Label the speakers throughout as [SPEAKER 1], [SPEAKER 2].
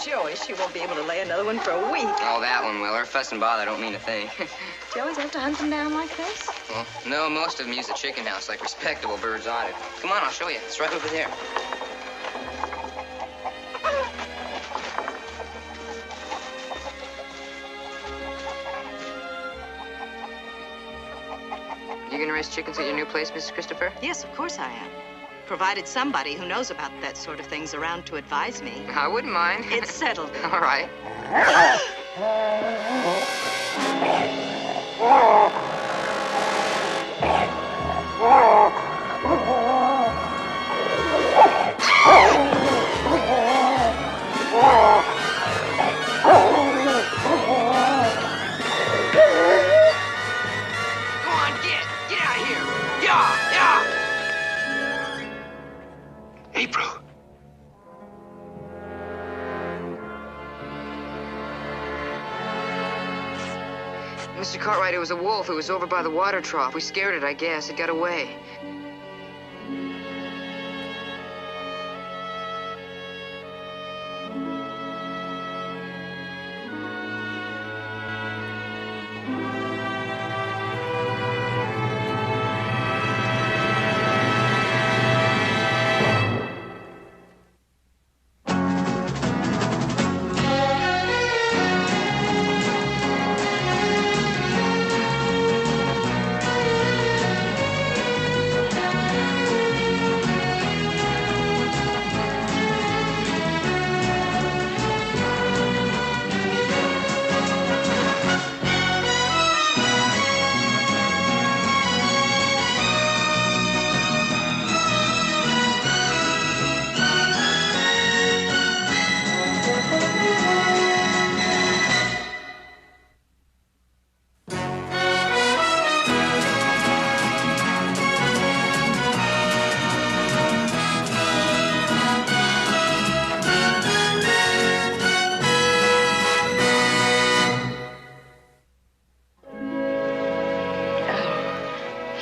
[SPEAKER 1] Joey, she won't be able to lay another one for a week.
[SPEAKER 2] Oh, that one will. Her fuss and bother don't mean a thing.
[SPEAKER 1] Do you always have to hunt them down like this?
[SPEAKER 2] Well, no, most of them use the chicken house like respectable birds ought to. Come on, I'll show you. It's right over there. You gonna raise chickens at your new place, Mrs. Christopher?
[SPEAKER 1] Yes, of course I am. Provided somebody who knows about that sort of thing's around to advise me.
[SPEAKER 2] I wouldn't mind.
[SPEAKER 1] It's settled.
[SPEAKER 2] All right.
[SPEAKER 3] April.
[SPEAKER 2] Mr. Cartwright, it was a wolf. It was over by the water trough. We scared it, I guess. It got away.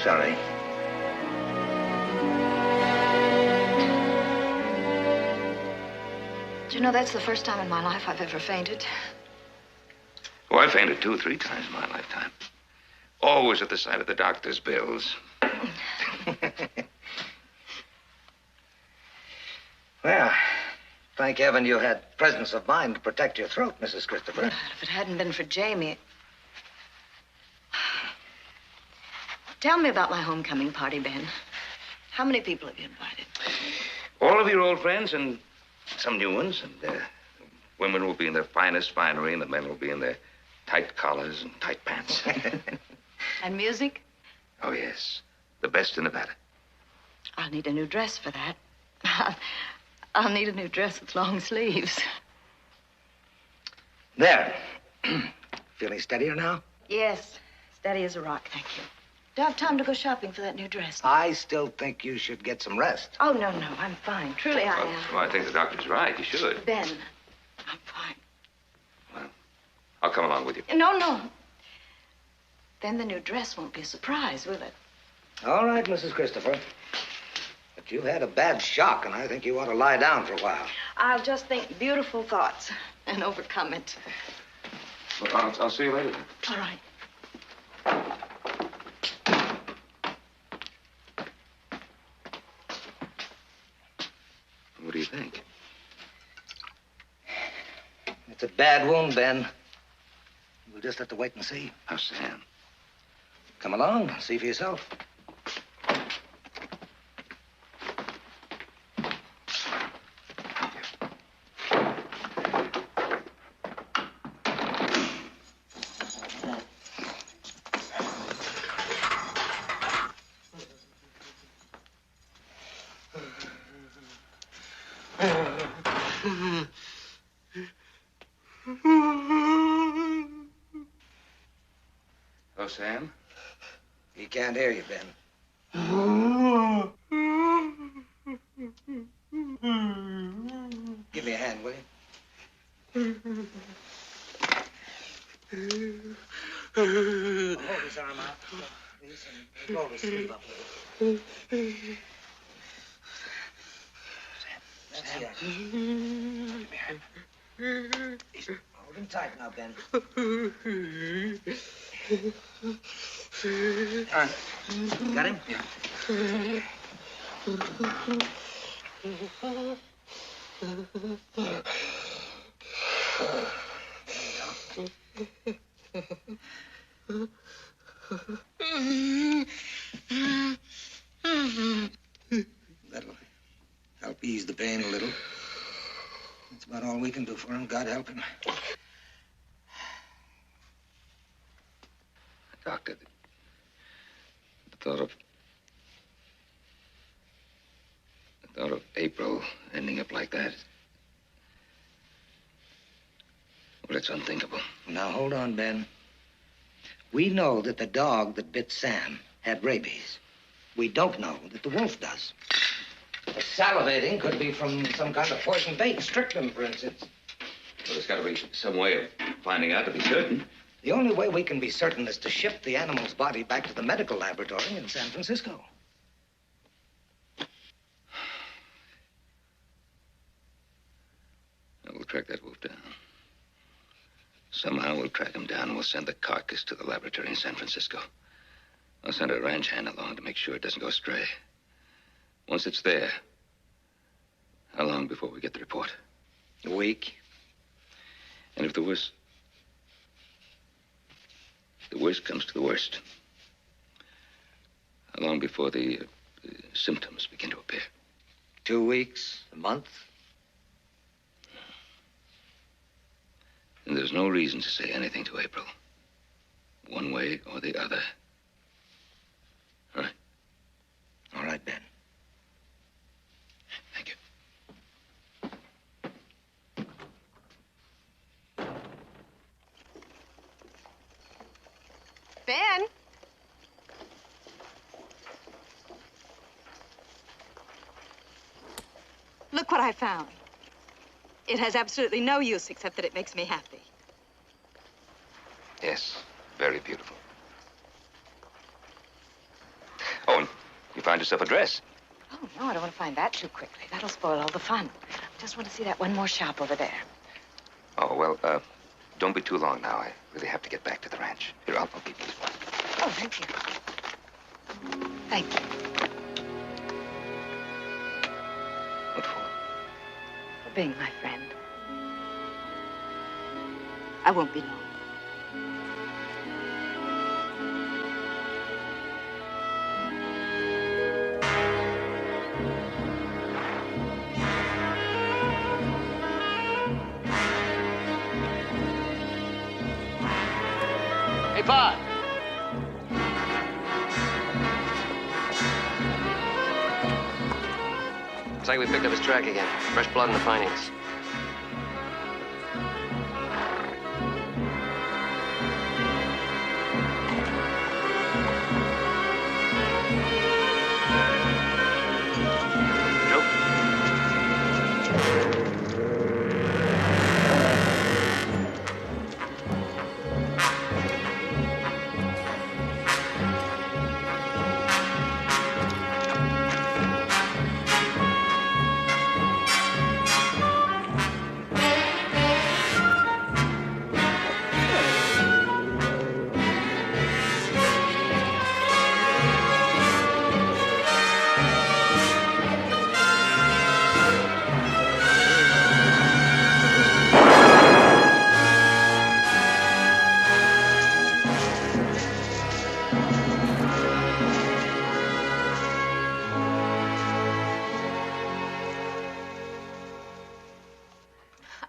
[SPEAKER 3] Sorry.
[SPEAKER 1] Do you know, that's the first time in my life I've ever fainted.
[SPEAKER 3] Oh, I fainted 2 or 3 times in my lifetime. Always at the sight of the doctor's bills.
[SPEAKER 4] Well, thank heaven you had presence of mind to protect your throat, Mrs. Christopher.
[SPEAKER 1] If it hadn't been for Jamie... Tell me about my homecoming party, Ben. How many people have you invited?
[SPEAKER 3] All of your old friends and some new ones. And women will be in their finest finery, and the men will be in their tight collars and tight pants.
[SPEAKER 1] And music?
[SPEAKER 3] Oh, yes. The best in Nevada.
[SPEAKER 1] I'll need a new dress for that. I'll need a new dress with long sleeves.
[SPEAKER 4] There. Feeling steadier now?
[SPEAKER 1] Yes, steady as a rock, thank you. Do I have time to go shopping for that new dress?
[SPEAKER 4] I still think you should get some rest.
[SPEAKER 1] Oh, no, I'm fine. Truly, I am.
[SPEAKER 3] Well, I think the doctor's right. You should.
[SPEAKER 1] Ben, I'm fine.
[SPEAKER 3] Well, I'll come along with you.
[SPEAKER 1] No. Then the new dress won't be a surprise, will it?
[SPEAKER 4] All right, Mrs. Christopher. But you've had a bad shock, and I think you ought to lie down for a while.
[SPEAKER 1] I'll just think beautiful thoughts and overcome it.
[SPEAKER 3] Well, I'll see you later.
[SPEAKER 1] All right.
[SPEAKER 3] What do you think?
[SPEAKER 4] It's a bad wound, Ben. We'll just have to wait and see.
[SPEAKER 3] How's Sam?
[SPEAKER 4] Come along, see for yourself.
[SPEAKER 3] Oh, Sam?
[SPEAKER 4] He can't hear you, Ben. Give me a hand, will you? Hold his arm out, please, and roll his sleeve up a little. Sam, that's the action. Come here. Hold him tight now, Ben. Got him?
[SPEAKER 3] Yeah.
[SPEAKER 4] That'll help ease the pain a little. That's about all we can do for him. God help him.
[SPEAKER 3] Doctor, the thought of April ending up like that. Well, it's unthinkable.
[SPEAKER 4] Now, hold on, Ben. We know that the dog that bit Sam had rabies. We don't know that the wolf does. The salivating could be from some kind of poison bait, strychnine, for instance.
[SPEAKER 3] Well, there's got to be some way of finding out to be certain.
[SPEAKER 4] The only way we can be certain is to ship the animal's body back to the medical laboratory in San Francisco.
[SPEAKER 3] We'll track that wolf down. Somehow we'll track him down and we'll send the carcass to the laboratory in San Francisco. I'll send a ranch hand along to make sure it doesn't go astray. Once it's there, how long before we get the report?
[SPEAKER 4] A week.
[SPEAKER 3] And if the worst comes to the worst, how long before the symptoms begin to appear?
[SPEAKER 4] 2 weeks, a month.
[SPEAKER 3] And there's no reason to say anything to April. One way or the other. All right?
[SPEAKER 4] All right, Ben.
[SPEAKER 3] Thank you.
[SPEAKER 5] Ben? Look what I found. It has absolutely no use except that it makes me happy.
[SPEAKER 3] Yes, very beautiful. Oh, and you find yourself a dress.
[SPEAKER 1] Oh, no, I don't want to find that too quickly. That'll spoil all the fun. I just want to see that one more shop over there.
[SPEAKER 3] Oh, well, don't be too long now. I really have to get back to the ranch. Here, I'll keep these.
[SPEAKER 1] Oh, thank you. Thank you.
[SPEAKER 3] What for?
[SPEAKER 1] For being my friend. I won't be long.
[SPEAKER 6] Hey, Pa. Looks like we picked up his track again. Fresh blood in the findings. Joe?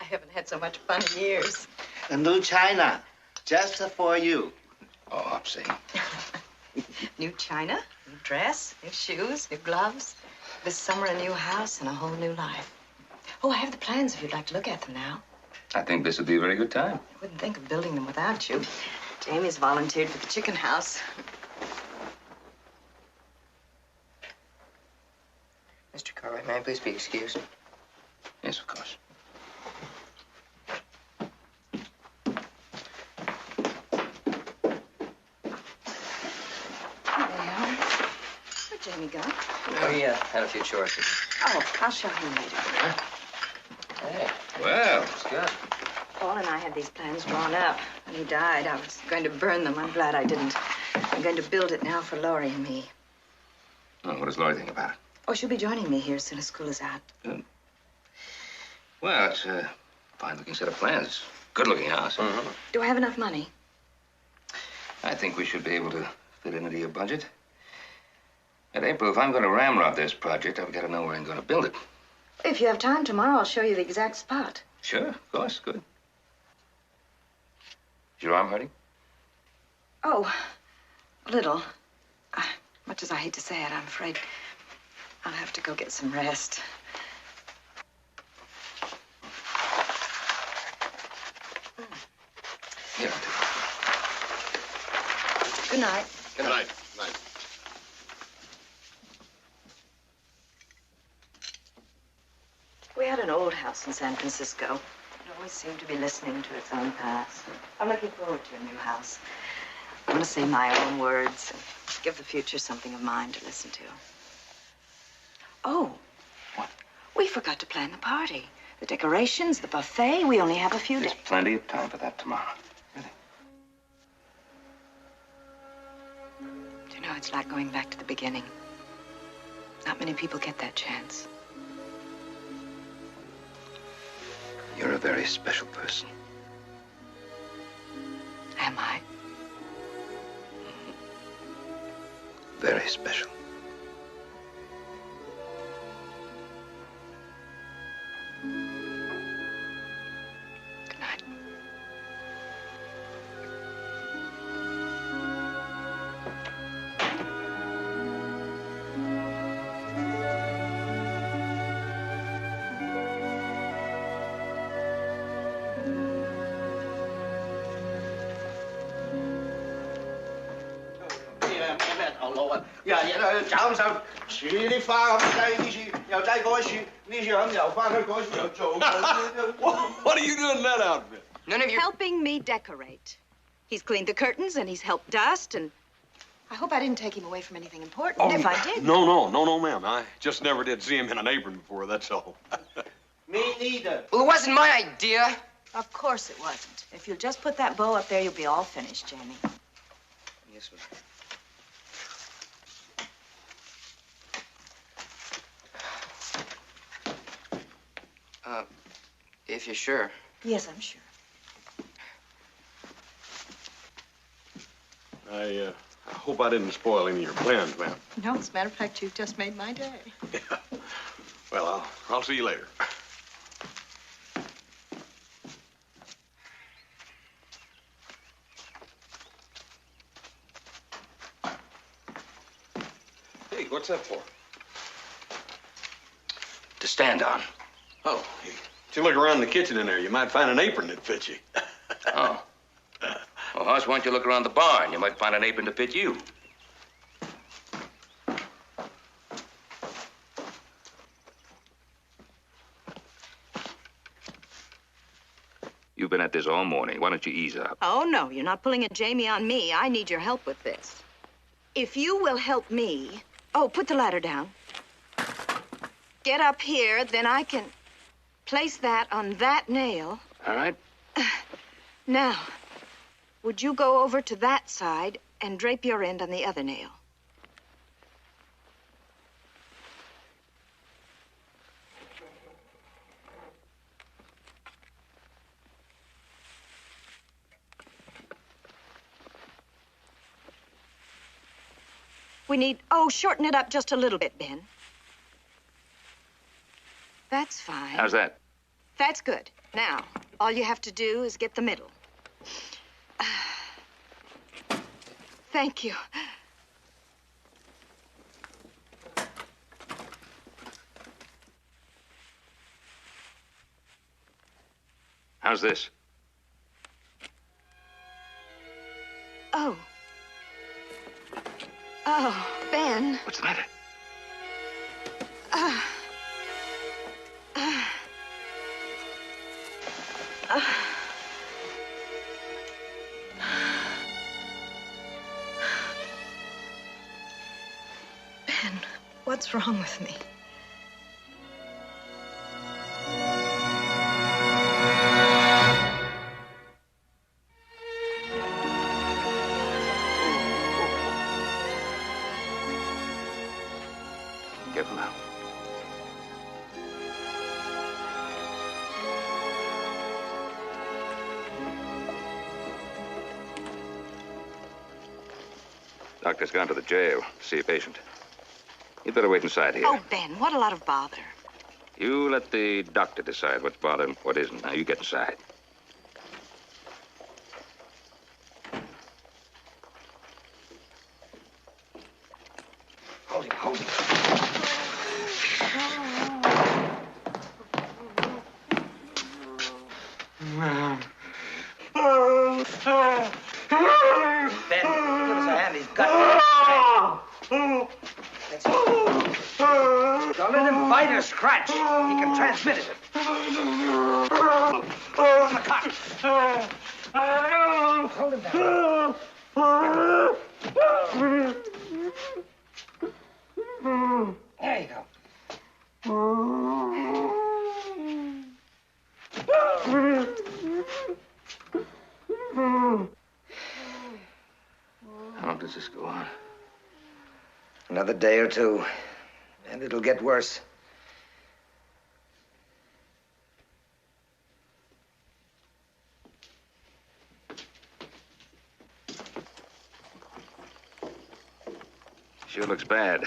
[SPEAKER 1] I haven't had so much fun in years.
[SPEAKER 7] A new china, just for you.
[SPEAKER 3] Oh, Hopsy.
[SPEAKER 1] New china, new dress, new shoes, new gloves. This summer, a new house and a whole new life. Oh, I have the plans if you'd like to look at them now.
[SPEAKER 3] I think this would be a very good time.
[SPEAKER 1] I wouldn't think of building them without you. Jamie's volunteered for the chicken house.
[SPEAKER 2] Mr. Cartwright, may I please be excused?
[SPEAKER 3] Yes, of course.
[SPEAKER 1] Here they are. Where'd Jamie go?
[SPEAKER 6] Oh, yeah. Had a few chores to do.
[SPEAKER 1] Oh, I'll show him later.
[SPEAKER 4] Hey.
[SPEAKER 3] Well,
[SPEAKER 4] It's good.
[SPEAKER 1] Paul and I had these plans drawn up. When he died, I was going to burn them. I'm glad I didn't. I'm going to build it now for Laurie and me.
[SPEAKER 3] oh, what does Laurie think about it?
[SPEAKER 1] Oh, she'll be joining me here as soon as school is out.
[SPEAKER 3] Well, it's a fine-looking set of plans. Good-looking house.
[SPEAKER 1] Do I have enough money?
[SPEAKER 3] I think we should be able to fit into your budget. And April, if I'm going to ramrod this project, I've got to know where I'm going to build it.
[SPEAKER 1] If you have time tomorrow, I'll show you the exact spot.
[SPEAKER 3] Sure, of course, good. Is your arm hurting?
[SPEAKER 1] Oh, a little. Much as I hate to say it, I'm afraid I'll have to go get some rest.
[SPEAKER 3] Here, I'll take it.
[SPEAKER 1] Good night.
[SPEAKER 8] Good night. Night.
[SPEAKER 1] We had an old house in San Francisco. It always seemed to be listening to its own past. I'm looking forward to a new house. I want to say my own words and give the future something of mine to listen to. Oh.
[SPEAKER 3] What?
[SPEAKER 1] We forgot to plan the party. The decorations, the buffet. We only have a few days.
[SPEAKER 3] There's plenty of time for that tomorrow. Really?
[SPEAKER 1] You know, it's like going back to the beginning. Not many people get that chance.
[SPEAKER 3] You're a very special person.
[SPEAKER 1] Am I?
[SPEAKER 3] Very special.
[SPEAKER 1] Good night.
[SPEAKER 8] What are you doing in that outfit?
[SPEAKER 2] None of your...
[SPEAKER 5] Helping me decorate. He's cleaned the curtains and he's helped dust and...
[SPEAKER 1] I hope I didn't take him away from anything important. If I did...
[SPEAKER 8] No, ma'am. I just never did see him in an apron before, that's all.
[SPEAKER 7] Me neither.
[SPEAKER 2] Well, it wasn't my idea.
[SPEAKER 1] Of course it wasn't. If you'll just put that bow up there, you'll be all finished, Jamie.
[SPEAKER 3] Yes, ma'am.
[SPEAKER 2] If you're sure.
[SPEAKER 1] Yes, I'm sure.
[SPEAKER 8] I hope I didn't spoil any of your plans, ma'am.
[SPEAKER 1] No, as a matter of fact, you've just made my day.
[SPEAKER 8] Yeah. Well, I'll see you later. Hey, what's that for?
[SPEAKER 3] To stand on.
[SPEAKER 8] Oh, if you look around the kitchen in there, you might find an apron that fits you.
[SPEAKER 3] Oh. Well, Hoss, why don't you look around the barn? You might find an apron to fit you. You've been at this all morning. Why don't you ease up?
[SPEAKER 5] Oh, no, you're not pulling a Jamie on me. I need your help with this. If you will help me... Oh, put the ladder down. Get up here, then I can place that on that nail.
[SPEAKER 3] All right.
[SPEAKER 5] Now, would you go over to that side and drape your end on the other nail? We need... Oh, shorten it up just a little bit, Ben. That's fine.
[SPEAKER 3] How's that?
[SPEAKER 5] That's good. Now, all you have to do is get the middle. Thank you.
[SPEAKER 3] How's this?
[SPEAKER 5] Oh. Oh, Ben.
[SPEAKER 3] What's the matter?
[SPEAKER 1] Ben, what's wrong with me?
[SPEAKER 3] Careful now. Doctor's gone to the jail to see a patient. You'd better wait inside here.
[SPEAKER 5] Oh, Ben, what a lot of bother.
[SPEAKER 3] You let the doctor decide what's bothering and what isn't. Now, you get inside.
[SPEAKER 4] Hold him, hold him. Ben, give us a hand. He's got it. That's it. Don't let him bite or scratch. He can transmit it. On the cot. Hold him down. There you go.
[SPEAKER 3] How long does this go on?
[SPEAKER 4] Another day or two, and it'll get worse.
[SPEAKER 3] Sure looks bad.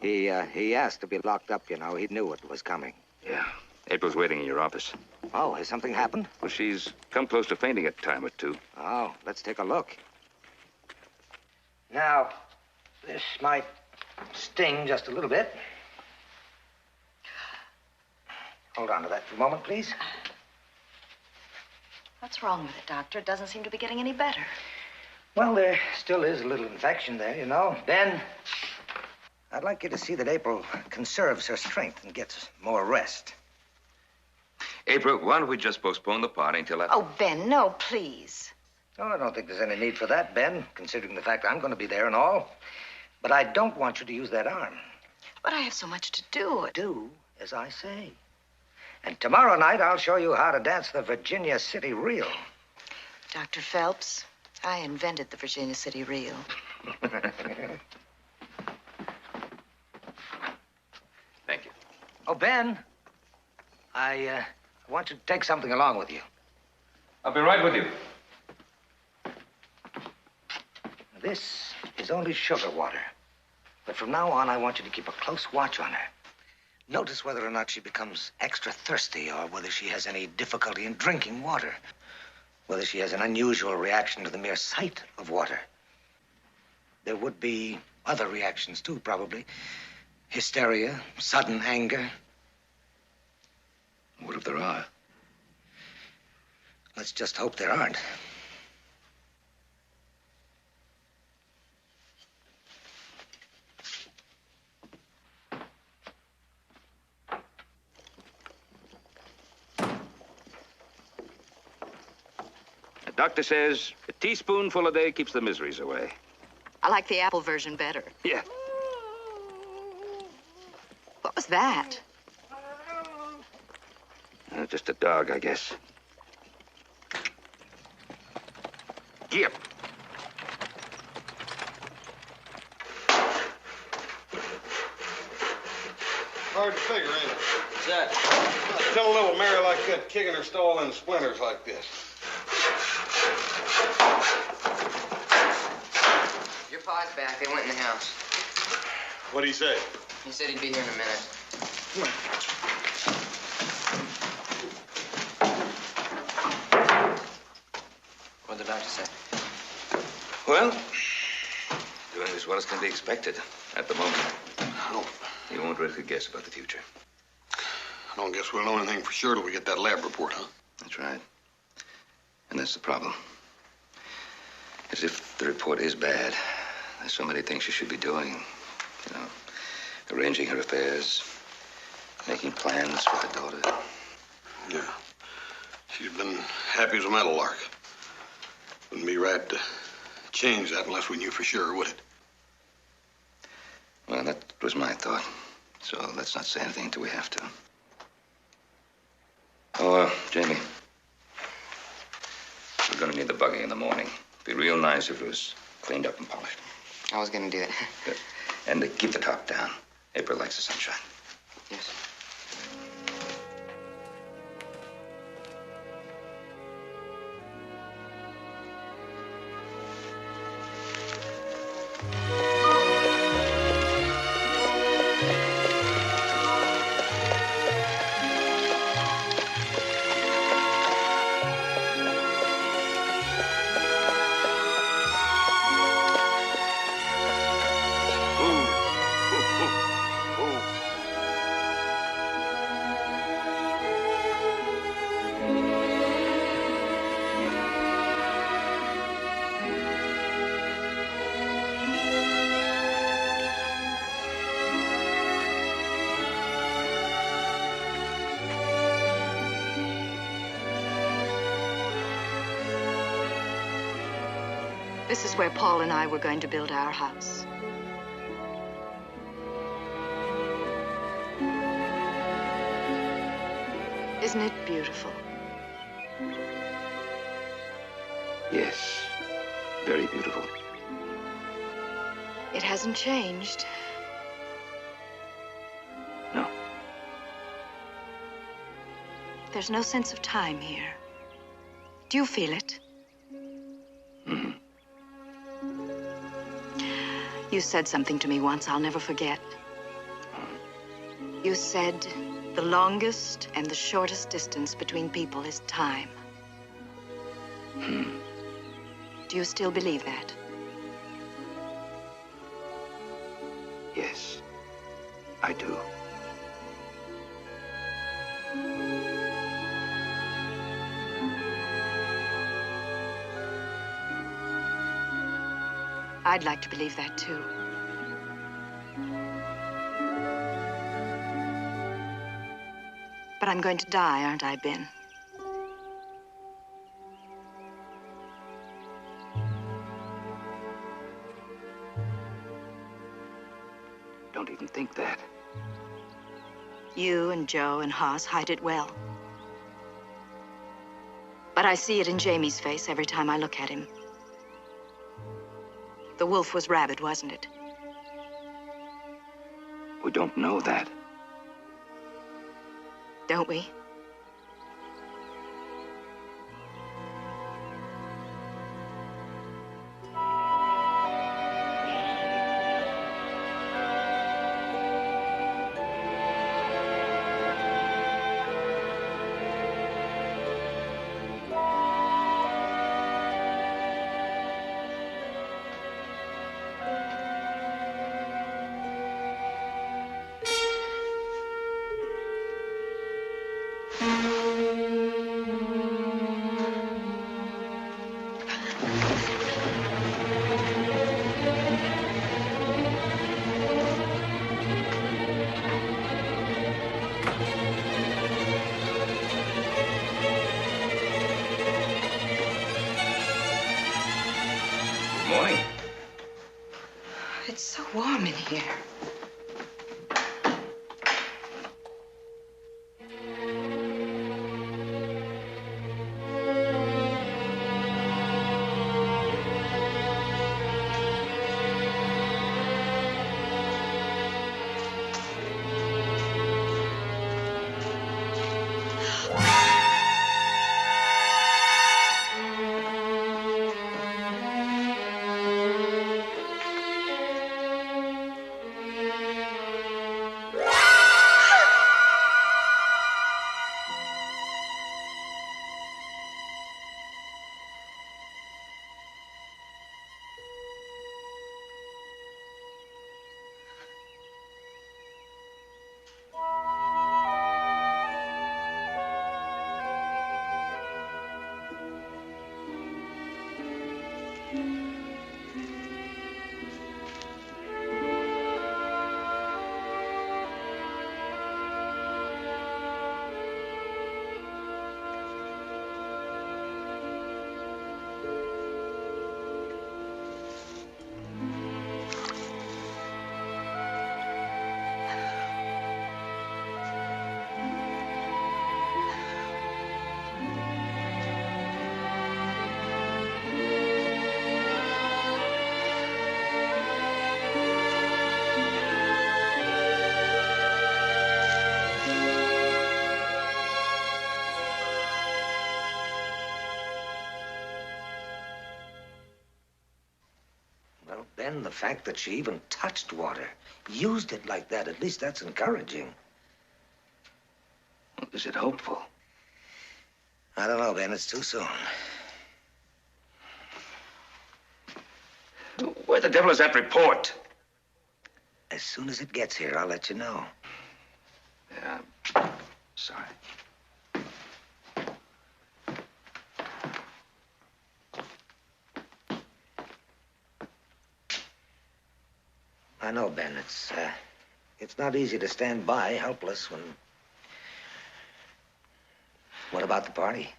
[SPEAKER 4] He asked to be locked up, you know. He knew what was coming.
[SPEAKER 3] Yeah. April's waiting in your office.
[SPEAKER 4] Oh, has something happened?
[SPEAKER 3] Well, she's come close to fainting a time or two.
[SPEAKER 4] Oh, let's take a look. Now, this might sting just a little bit. Hold on to that for a moment, please.
[SPEAKER 5] What's wrong with it, Doctor? It doesn't seem to be getting any better.
[SPEAKER 4] Well, there still is a little infection there, you know. Ben, I'd like you to see that April conserves her strength and gets more rest.
[SPEAKER 3] April, why don't we just postpone the party until after...
[SPEAKER 5] Oh, Ben, no, please.
[SPEAKER 4] Oh, I don't think there's any need for that, Ben, considering the fact I'm going to be there and all. But I don't want you to use that arm.
[SPEAKER 5] But I have so much to do.
[SPEAKER 4] Do as I say. And tomorrow night, I'll show you how to dance the Virginia City Reel.
[SPEAKER 5] Dr. Phelps, I invented the Virginia City Reel.
[SPEAKER 3] Thank you.
[SPEAKER 4] Oh, Ben, I want you to take something along with you.
[SPEAKER 3] I'll be right with you.
[SPEAKER 4] This is only sugar water. But from now on, I want you to keep a close watch on her. Notice whether or not she becomes extra thirsty or whether she has any difficulty in drinking water. Whether she has an unusual reaction to the mere sight of water. There would be other reactions, too, probably. Hysteria, sudden anger.
[SPEAKER 3] What if there are?
[SPEAKER 4] Let's just hope there aren't.
[SPEAKER 3] The doctor says a teaspoonful a day keeps the miseries away.
[SPEAKER 5] I like the apple version better.
[SPEAKER 3] Yeah.
[SPEAKER 5] What was that?
[SPEAKER 3] Just a dog, I guess. Yep.
[SPEAKER 8] Hard to figure, ain't it?
[SPEAKER 7] What's that?
[SPEAKER 8] Tell a little Mary like that kicking her stall in splinters like this.
[SPEAKER 2] Your pa's back. They went in the house.
[SPEAKER 8] What'd he say?
[SPEAKER 2] He said he'd be here in a minute.
[SPEAKER 8] Come on.
[SPEAKER 2] What'd the doctor say?
[SPEAKER 3] Well, doing as well as can be expected at the moment.
[SPEAKER 8] I
[SPEAKER 3] You won't risk a guess about the future.
[SPEAKER 8] don't guess we'll know anything for sure till we get that lab report, huh?
[SPEAKER 3] That's right. And that's the problem. As if the report is bad. There's so many things she should be doing. You know, arranging her affairs, making plans for her daughter.
[SPEAKER 8] Yeah. She's been happy as a meadowlark. Wouldn't be right to change that unless we knew for sure, would it?
[SPEAKER 3] Well, that was my thought. So let's not say anything until we have to. Oh, Jamie. We're gonna need the buggy in the morning. It'd be real nice if it was cleaned up and polished.
[SPEAKER 2] I was gonna do that.
[SPEAKER 3] Good. And keep the top down. April likes the sunshine.
[SPEAKER 6] Yes.
[SPEAKER 5] This is where Paul and I were going to build our house. Isn't it beautiful?
[SPEAKER 3] Yes, very beautiful.
[SPEAKER 5] It hasn't changed.
[SPEAKER 3] No.
[SPEAKER 5] There's no sense of time here. Do you feel it?
[SPEAKER 3] Mm-hmm.
[SPEAKER 5] You said something to me once I'll never forget. You said the longest and the shortest distance between people is time. Do you still believe that?
[SPEAKER 3] Yes, I do.
[SPEAKER 5] I'd like to believe that, too. But I'm going to die, aren't I, Ben?
[SPEAKER 3] Don't even think that.
[SPEAKER 5] You and Joe and Haas hide it well. But I see it in Jamie's face every time I look at him. The wolf was rabid, wasn't it?
[SPEAKER 3] We don't know that.
[SPEAKER 5] Don't we?
[SPEAKER 3] Morning.
[SPEAKER 5] It's so warm in here.
[SPEAKER 4] Ben, the fact that she even touched water, used it like that, at least that's encouraging.
[SPEAKER 3] Well, is it hopeful?
[SPEAKER 4] I don't know, Ben. It's too soon.
[SPEAKER 3] Where the devil is that report?
[SPEAKER 4] As soon as it gets here, I'll let you know.
[SPEAKER 3] Yeah, sorry.
[SPEAKER 4] I know, Ben. It's not easy to stand by, helpless, when... What about the party?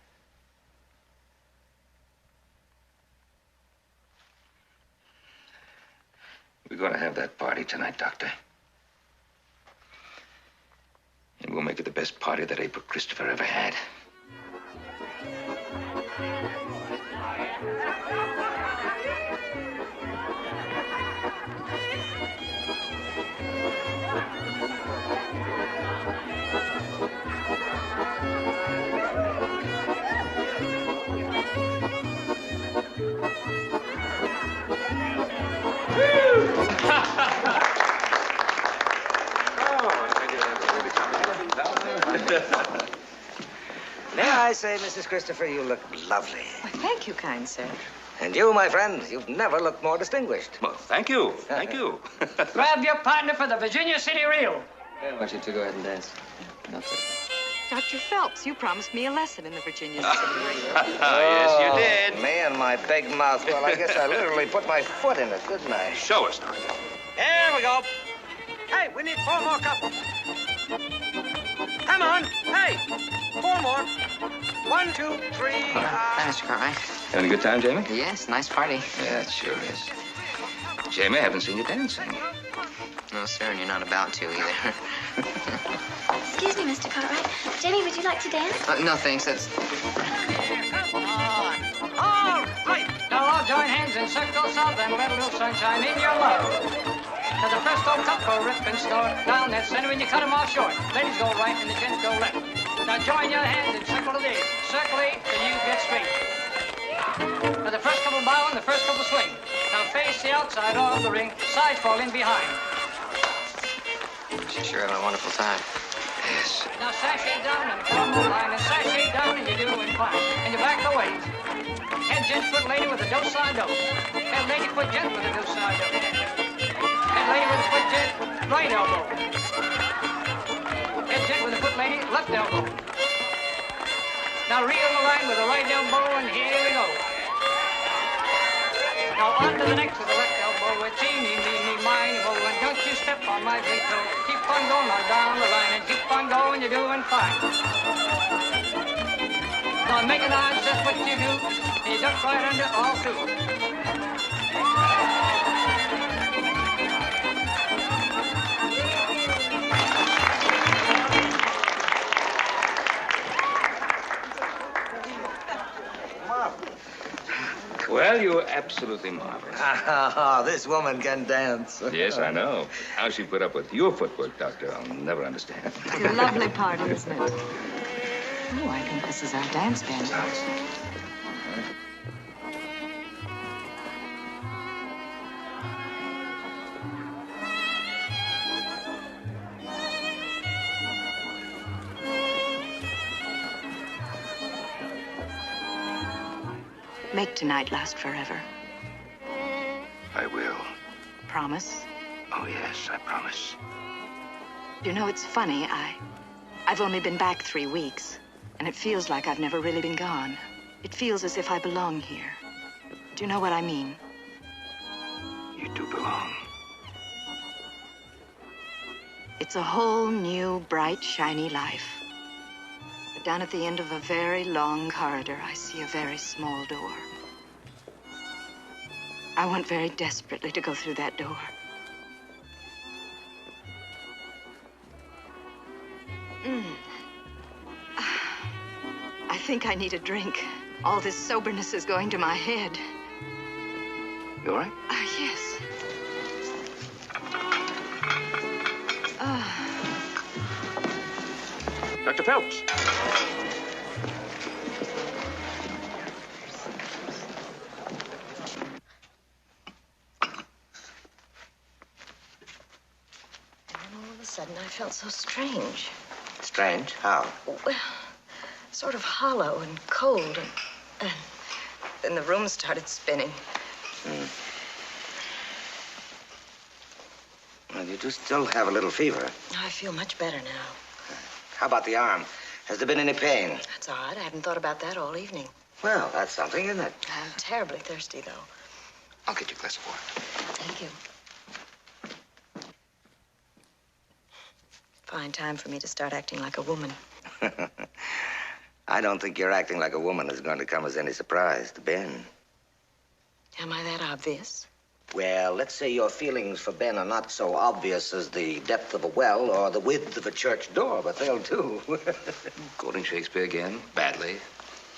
[SPEAKER 3] We're going to have that party tonight, Doctor. And we'll make it the best party that April Christopher ever had.
[SPEAKER 4] May I say, Mrs. Christopher, you look lovely.
[SPEAKER 1] Well, thank you, kind sir.
[SPEAKER 4] And you, my friend, you've never looked more distinguished.
[SPEAKER 3] Well, thank you. Thank you.
[SPEAKER 9] Grab your partner for the Virginia City Reel.
[SPEAKER 6] I want you to go ahead and dance. That's it.
[SPEAKER 5] Dr. Phelps, you promised me a lesson in the Virginia City Reel.
[SPEAKER 3] Yes, you did.
[SPEAKER 4] Me and my big mouth. Well, I guess I literally put my foot in it, didn't I?
[SPEAKER 3] Show us, Doctor.
[SPEAKER 7] There we go. Hey, we need 4 more couples. Come on. Hey, 4 more. 1, 2, 3.
[SPEAKER 2] Hi, Mr. Cartwright.
[SPEAKER 3] Having a good time, Jamie?
[SPEAKER 2] Yes, nice party.
[SPEAKER 3] Yeah, it sure is. Jamie, I haven't seen you dancing.
[SPEAKER 2] No, sir, and you're not about to either.
[SPEAKER 10] Excuse me, Mr. Cartwright. Jenny, would you like to dance?
[SPEAKER 2] No, thanks. That's...
[SPEAKER 9] Come on. All right. Now all join hands in circles of and let a little sunshine in your love. To the presto couple rip and snort down that center when you cut them off short. Ladies go right and the gents go left. Now join your hands and circle to these. Circulate till you get straight. Now the first couple bow and the first couple swing. Now face the outside of the ring, side falling behind.
[SPEAKER 2] She's sure having a wonderful time.
[SPEAKER 3] Yes.
[SPEAKER 9] Now sashay down and form the line, and sashay down and you're doing fine. And you back away. Head gent foot lady with a do-side-do. Head lady foot gent with a do-side-do. Head lady with a foot gent, right elbow. Head gent with a foot lady, left elbow. Now reel the line with the right elbow, and here we go. Now on to the next with the left elbow, with teeny, meeny, miny, mo, and don't you step on my big toe. Keep on going on down the line, and keep on going, you're doing fine. Now make an odds, that's what you do. You duck right under all through.
[SPEAKER 3] Well, you're absolutely marvelous.
[SPEAKER 4] Oh, this woman can dance.
[SPEAKER 3] Yes, I know. How she put up with your footwork, Doctor, I'll never understand.
[SPEAKER 1] A lovely party, isn't it? Oh, I think this is our dance band. Make tonight last forever.
[SPEAKER 3] I will.
[SPEAKER 1] Promise?
[SPEAKER 3] Oh, yes, I promise.
[SPEAKER 1] You know, it's funny. I've only been back 3 weeks, and it feels like I've never really been gone. It feels as if I belong here. Do you know what I mean?
[SPEAKER 3] You do belong.
[SPEAKER 1] It's a whole new, bright, shiny life. But down at the end of a very long corridor, I see a very small door. I want very desperately to go through that door. I think I need a drink. All this soberness is going to my head.
[SPEAKER 3] You all right?
[SPEAKER 1] Yes.
[SPEAKER 3] Dr. Phelps.
[SPEAKER 5] sudden, I felt so strange.
[SPEAKER 4] Strange? How?
[SPEAKER 5] Well, sort of hollow and cold, and then the room started spinning.
[SPEAKER 4] Well, you do still have a little fever.
[SPEAKER 5] I feel much better now.
[SPEAKER 4] How about the arm? Has there been any pain?
[SPEAKER 5] That's all right. I hadn't thought about that all evening.
[SPEAKER 4] Well, that's something, isn't it?
[SPEAKER 5] I'm terribly thirsty, though.
[SPEAKER 3] I'll get you a glass of water.
[SPEAKER 5] Thank you. Fine time for me to start acting like a woman.
[SPEAKER 4] I don't think your acting like a woman is going to come as any surprise to Ben.
[SPEAKER 5] Am I that obvious?
[SPEAKER 4] Well, let's say your feelings for Ben are not so obvious as the depth of a well or the width of a church door, but they'll do.
[SPEAKER 3] Quoting Shakespeare again, badly.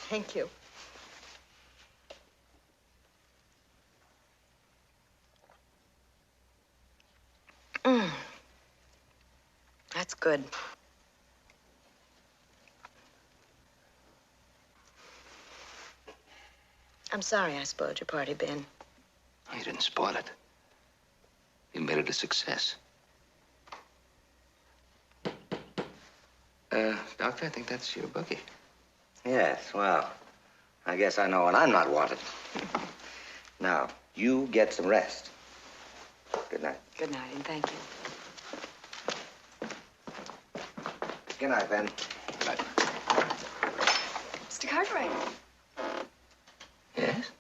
[SPEAKER 5] Thank you. That's good. I'm sorry I spoiled your party, Ben.
[SPEAKER 3] Oh, you didn't spoil it. You made it a success. Doctor, I think that's your bookie.
[SPEAKER 4] Yes, well, I guess I know when I'm not wanted. Now, you get some rest. Good night.
[SPEAKER 5] Good night, and thank you.
[SPEAKER 4] Good night, Ben.
[SPEAKER 3] Good night.
[SPEAKER 10] Mr. Cartwright,
[SPEAKER 3] Yes?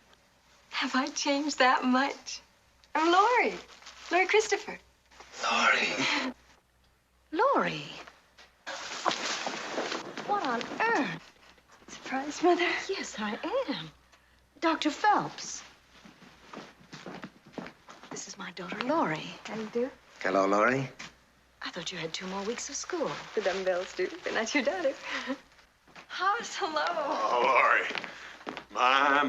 [SPEAKER 10] have I changed that much? I'm Laurie. Laurie Christopher.
[SPEAKER 3] Laurie.
[SPEAKER 5] Laurie. What on earth?
[SPEAKER 10] Surprised, Mother?
[SPEAKER 5] Yes, I am. Dr. Phelps. This is my daughter, Laurie.
[SPEAKER 10] How do you do?
[SPEAKER 4] Hello, Laurie.
[SPEAKER 5] I thought you had 2 more weeks of school.
[SPEAKER 10] The dumbbells do, but not your daughter. Hoss, hello.
[SPEAKER 8] Oh, Laurie. My.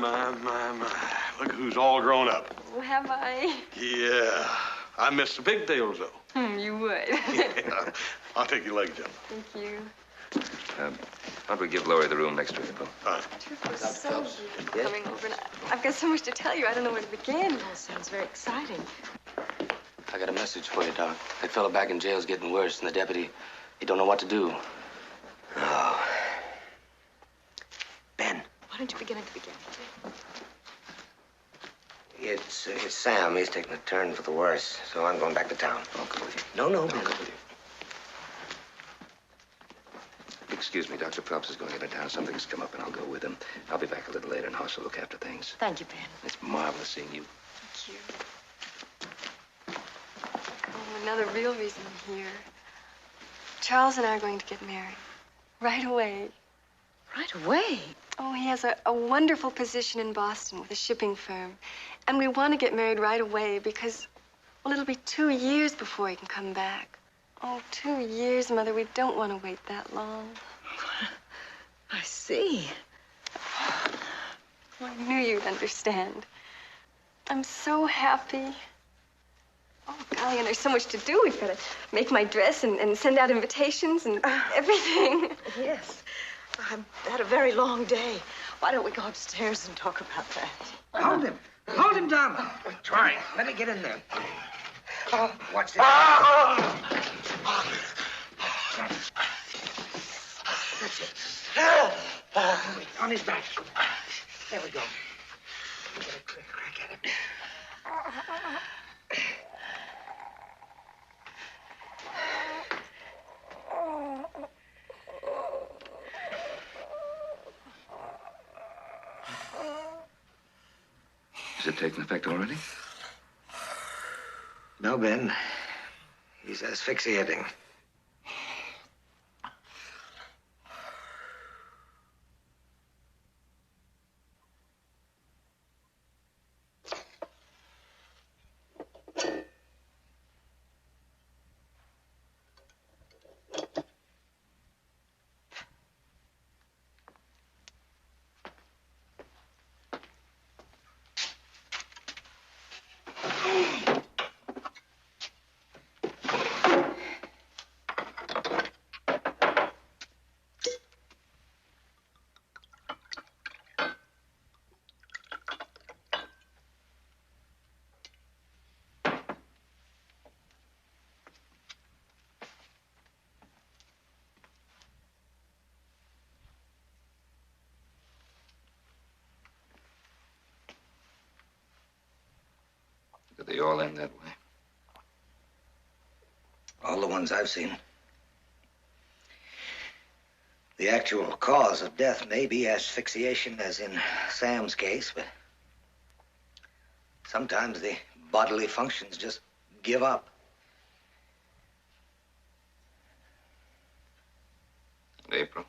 [SPEAKER 8] Look who's all grown up.
[SPEAKER 10] Oh, have I?
[SPEAKER 8] Yeah. I missed the pigtails, though.
[SPEAKER 10] You would.
[SPEAKER 8] Yeah. I'll take your leg, Jim.
[SPEAKER 10] Thank you.
[SPEAKER 3] Why don't we give Laurie the room next to April?
[SPEAKER 8] Fine.
[SPEAKER 10] It was so beautiful coming over, and I've got so much to tell you. I don't know where to begin.
[SPEAKER 5] It all sounds very exciting.
[SPEAKER 6] I got a message for you, Doc. That fellow back in jail's getting worse, and the deputy, he don't know what to do.
[SPEAKER 4] Oh. Ben,
[SPEAKER 5] Why don't you begin at the beginning?
[SPEAKER 4] it's Sam. He's taking a turn for the worse, so I'm going back to town.
[SPEAKER 3] I'll go with you.
[SPEAKER 4] No,
[SPEAKER 3] I'll
[SPEAKER 4] Ben.
[SPEAKER 3] go with you. Excuse me, Dr. Phelps is going into town. Something's come up, and I'll go with him. I'll be back a little later, and Hoss will look after things.
[SPEAKER 5] Thank you, Ben.
[SPEAKER 3] It's marvelous seeing you.
[SPEAKER 10] Thank you. Oh, another real reason I'm here. Charles and I are going to get married. Right away.
[SPEAKER 5] Right away.
[SPEAKER 10] Oh, he has a wonderful position in Boston with a shipping firm. And we want to get married right away because, well, it'll be 2 years before he can come back. Oh, 2 years, Mother. We don't want to wait that long.
[SPEAKER 5] I see.
[SPEAKER 10] Well, I knew you'd understand. I'm so happy. Oh, golly, and there's so much to do. We've got to make my dress and send out invitations and everything.
[SPEAKER 5] Yes. I've had a very long day. Why don't we go upstairs and talk about that?
[SPEAKER 4] Hold him. Hold him down. Try. Let me get in there. Oh, watch this. That's it. Wait, on his back. There we go. Get a quick crack at him.
[SPEAKER 3] Is it taking effect already?
[SPEAKER 4] No, Ben. He's asphyxiating.
[SPEAKER 3] planned that way.
[SPEAKER 4] All the ones I've seen. The actual cause of death may be asphyxiation, as in Sam's case, but sometimes the bodily functions just give up.
[SPEAKER 3] And April?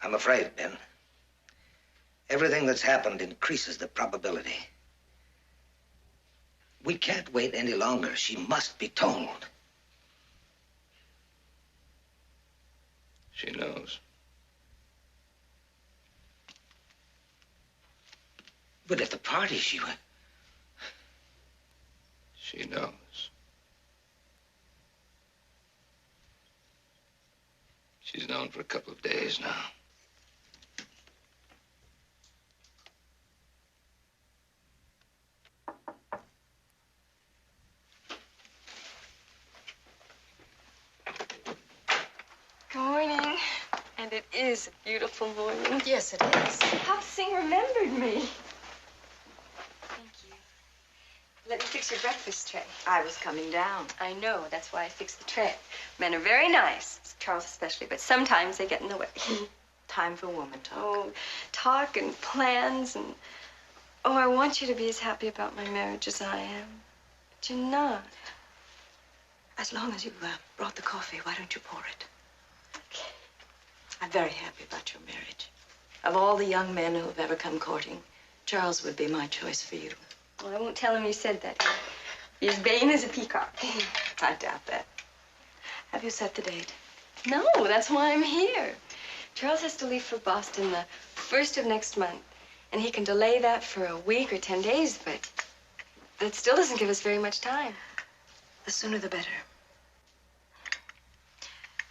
[SPEAKER 4] I'm afraid, Ben. Everything that's happened increases the probability. We can't wait any longer. She must be told.
[SPEAKER 3] She knows.
[SPEAKER 4] But at the party, she went.
[SPEAKER 3] She knows. She's known for a couple of days now.
[SPEAKER 10] Good morning. And it is a beautiful morning.
[SPEAKER 5] Yes, it is.
[SPEAKER 10] How Sing remembered me. Thank you. Let me fix your breakfast tray.
[SPEAKER 5] I was coming down.
[SPEAKER 10] I know. That's why I fixed the tray. Men are very nice, Charles especially, but sometimes they get in the way.
[SPEAKER 5] Time for woman talk.
[SPEAKER 10] Oh, talk and plans and... Oh, I want you to be as happy about my marriage as I am. But you're not.
[SPEAKER 5] As long as you brought the coffee, why don't you pour it? Okay. I'm very happy about your marriage. Of all the young men who have ever come courting, Charles would be my choice for you.
[SPEAKER 10] Well, I won't tell him you said that. He's vain as a peacock.
[SPEAKER 5] I doubt that. Have you set the date?
[SPEAKER 10] No, that's why I'm here. Charles has to leave for Boston the 1st of next month. And he can delay that for a week or 10 days, but that still doesn't give us very much time.
[SPEAKER 5] The sooner the better.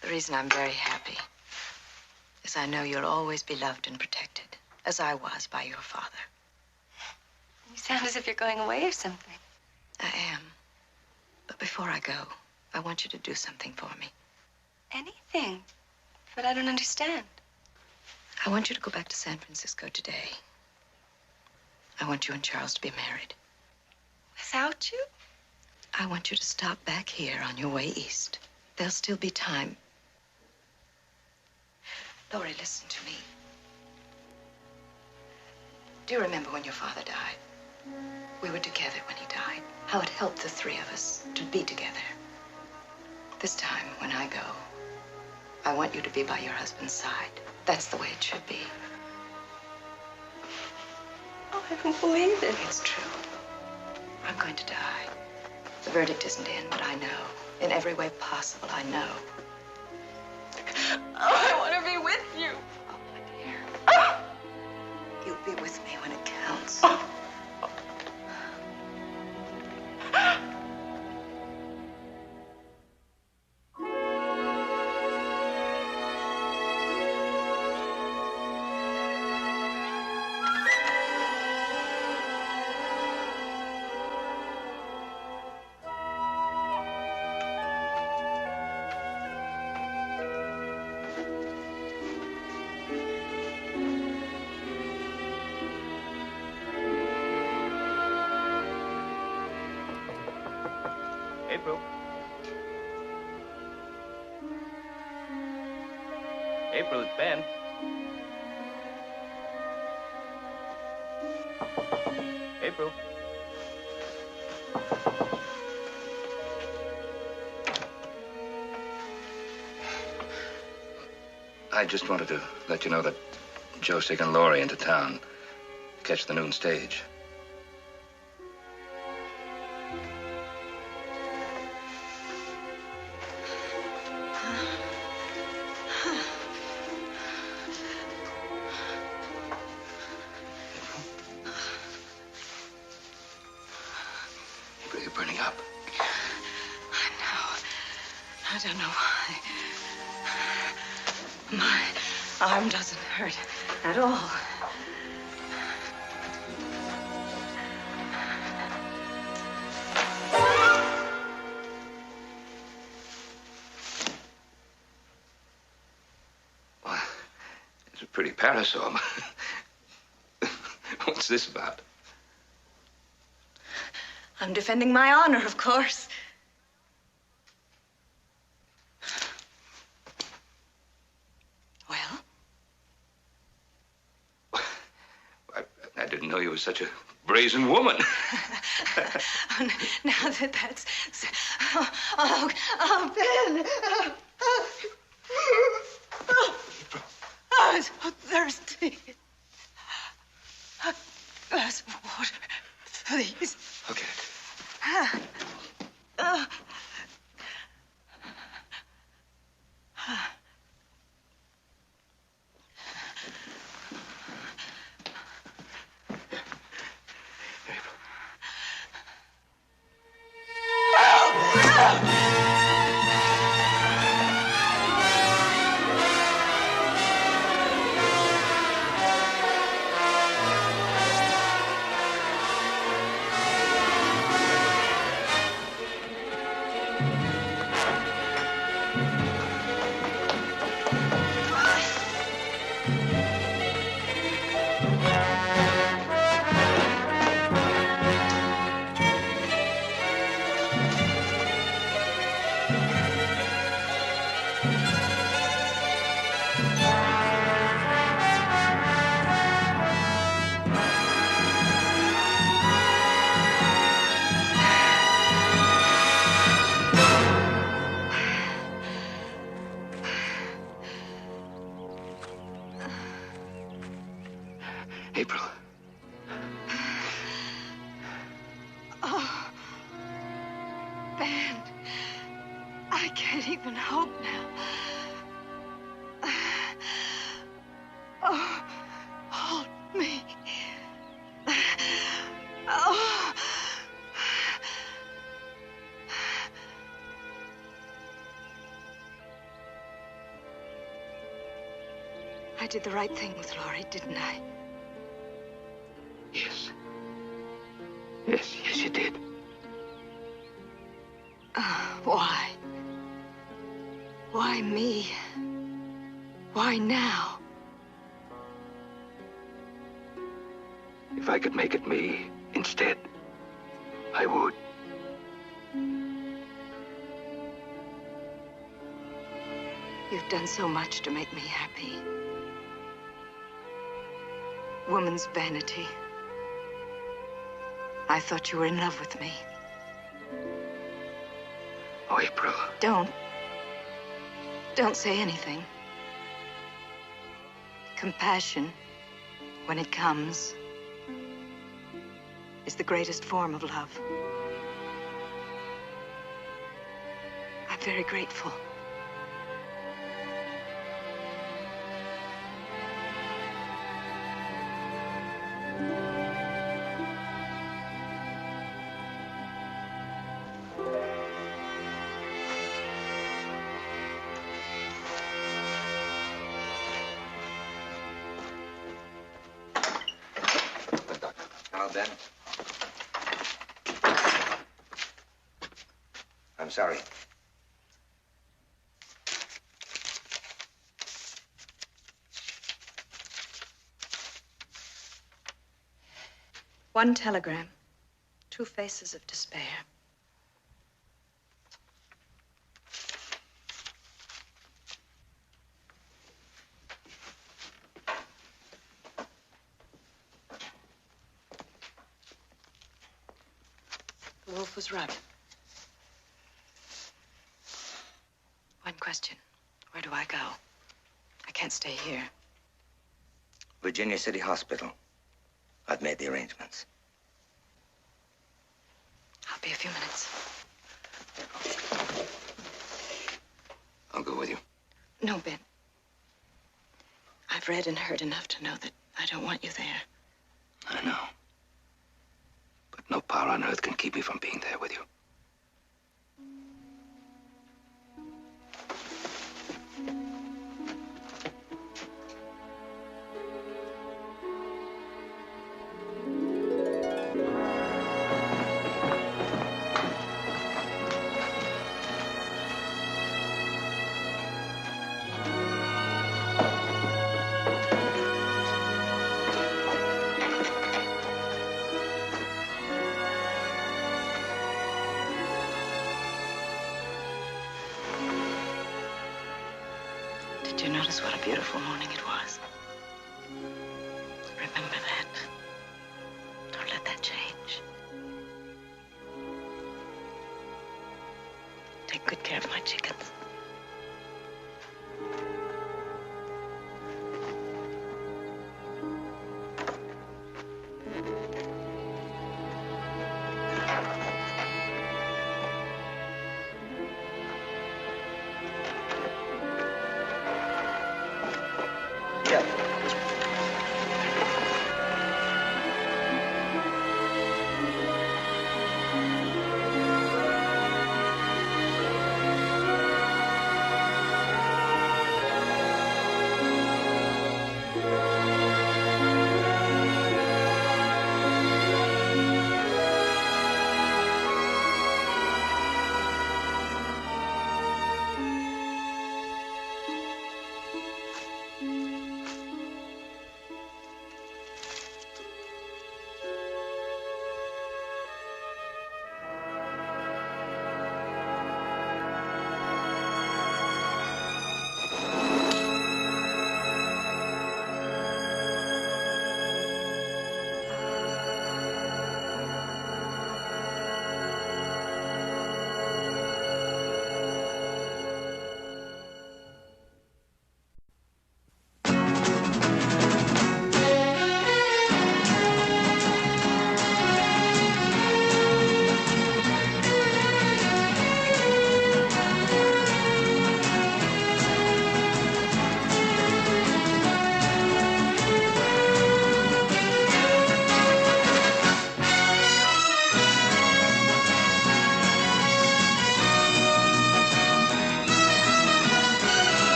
[SPEAKER 5] The reason I'm very happy is I know you'll always be loved and protected, as I was by your father.
[SPEAKER 10] You sound as if you're going away or something.
[SPEAKER 5] I am. But before I go, I want you to do something for me.
[SPEAKER 10] Anything. But I don't understand.
[SPEAKER 5] I want you to go back to San Francisco today. I want you and Charles to be married.
[SPEAKER 10] Without you?
[SPEAKER 5] I want you to stop back here on your way east. There'll still be time. Laurie, listen to me. Do you remember when your father died? We were together when he died. How it helped the three of us to be together. This time, when I go, I want you to be by your husband's side. That's the way it should be.
[SPEAKER 10] Oh, I don't believe it.
[SPEAKER 5] It's true. I'm going to die. The verdict isn't in, but I know. In every way possible, I know.
[SPEAKER 10] Oh, I want to be with you.
[SPEAKER 5] Oh, my dear. You'll be with me when it counts.
[SPEAKER 11] April. April, it's Ben. April.
[SPEAKER 3] I just wanted to let you know that Joe's taking Laurie into town to catch the noon stage. You're burning up.
[SPEAKER 5] I know. I don't know why. My arm doesn't hurt at all.
[SPEAKER 3] Well, it's a pretty parasol. What's this about?
[SPEAKER 5] I'm defending my honor, of course. Well?
[SPEAKER 3] I didn't know you were such a brazen woman.
[SPEAKER 5] Now that that's... Oh, Ben! I'm so thirsty. A glass of water, please.
[SPEAKER 3] Okay. April.
[SPEAKER 5] Oh, Ben, I can't even hope now. Oh, hold me. Oh. I did the right thing with Laurie, didn't I?
[SPEAKER 3] Yes. Yes, you did.
[SPEAKER 5] Why? Why me? Why now?
[SPEAKER 3] If I could make it me instead, I would.
[SPEAKER 5] You've done so much to make me happy. Woman's vanity. I thought you were in love with me.
[SPEAKER 3] Oh, April.
[SPEAKER 5] Don't say anything. Compassion, when it comes, is the greatest form of love. I'm very grateful.
[SPEAKER 4] Hello, Ben. I'm sorry.
[SPEAKER 5] One telegram, two faces of despair. The wolf was right. One question. Where do I go? I can't stay here.
[SPEAKER 4] Virginia City Hospital. I've made the arrangements.
[SPEAKER 5] I'll be a few minutes.
[SPEAKER 3] I'll go with you.
[SPEAKER 5] No, Ben. I've read and heard enough to know that I don't want you there.
[SPEAKER 3] I know. But no power on earth can keep me from being there with you.
[SPEAKER 1] Did you notice what a beautiful morning it was? Remember that. Don't let that change. Take good care of my chickens.